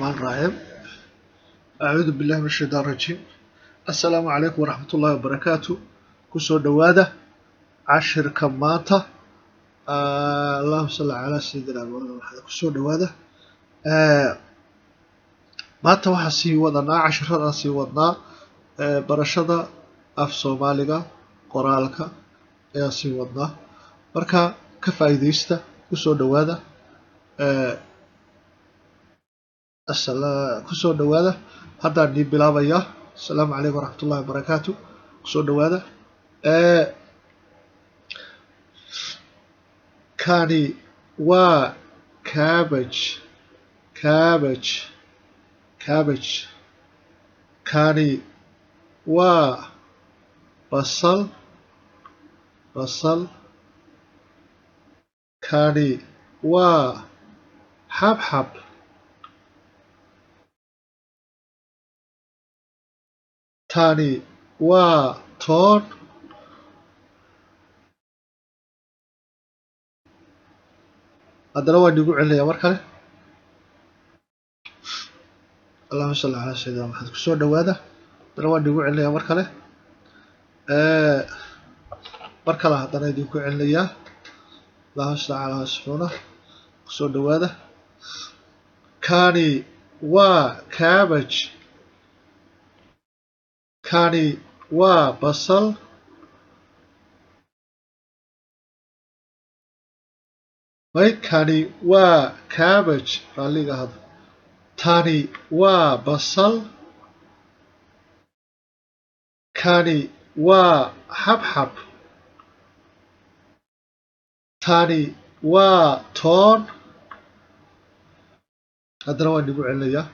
الرحمن الرحيم. أعوذ بالله من الشيطان الرجيم. السلام عليكم ورحمة الله وبركاته. كسو دواده عشر كماته اللهم صل على سيدنا محمد. كسو دواده maanta waxaa sii wadanaa casharada sii wadnaa barashada af Soomaaliga qoraalka ayaa sii wadnaa marka ka faa'iideysta kusoo dhawaada kusoo dhawaada hadda ni bilaabaya. Assalaamu calaykum waraxmatullaahi wabarakaatu. kusoo dhawaada kani waa cabbage kani waa basal kani waa xabxab tani waa toon haddana waan igu celinayaa mar kale. اللهم صل على سيدنا محمد. kusoo dhawaada haddana waan igu celinayaa mar kale haddana idinku celinayaa. اللهم صل على سيدنا. kusoo dhawaada kani waa cabbage kani waa basal kani waa cabbage raalliga hadda tani waa basal kani waa xabxab tani waa toon haddana waan igu celinayaa.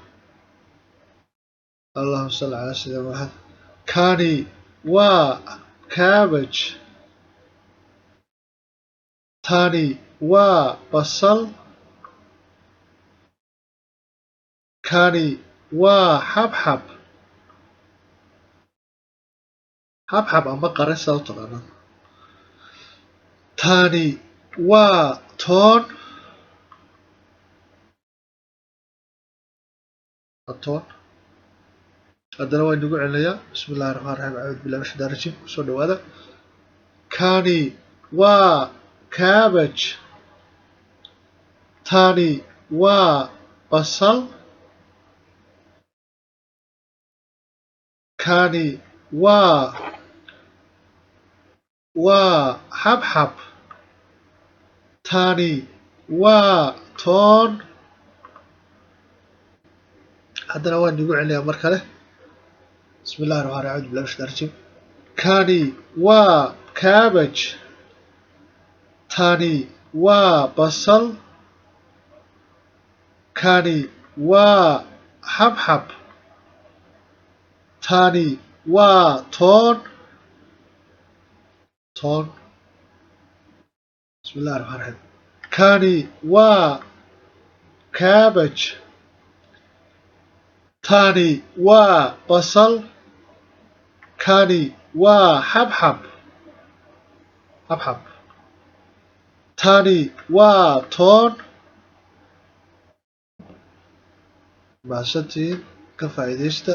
اللهم صل على سيدنا محمد. kani waa cabbage tani waa basal kani waa xabxab ama qare saa u taqaanaa tani waa toon haddana waan igu celinayaa. bismi illahi raxmaan raxiim. acuudu billahi min shaytaani rajiim. kusoo dhawaada kani waa cabbage tani waa basal kani waa xabxab tani waa toon haddana waan igu celinayaa mar kale. bismi illahi raxmaan raxiim. acuudu billahi min shaytaani rajiim. kani waa cabbage tani waa basal kani waa xabxab tani waa toon bismi illahi raxmaan raxiim. kani waa cabbage tani waa basal kani waa xabxab tani waa toon. mahadsantihiin. ka faa'iideysta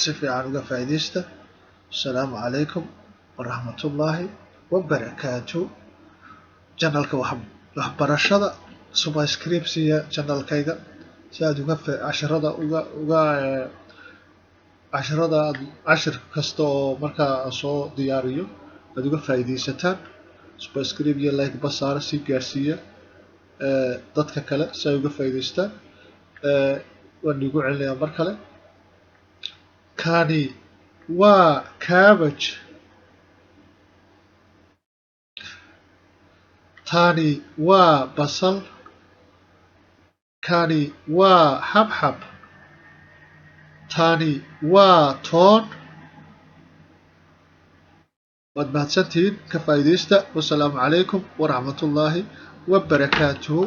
si fiican uga faa'iideysta. assalaamu calaykum waraxmatullaahi wabarakaatu. janalka waxbarashada subscribe-siya janalkayga si aad cashir kasta oo markaa soo diyaariyo aad uga faa'iideysataan. subscribe iyo like basaara si gaarsiiya dadka kale si ay uga faa'iideystaan. waan igu celinayaa mar kale kani waa cabbage tani waa basal kani waa xabxab tani waa toon. waad mahadsantihiin. ka faa'iideysta. wassalaamu calaykum waraxmatullaahi wabarakaatuhu.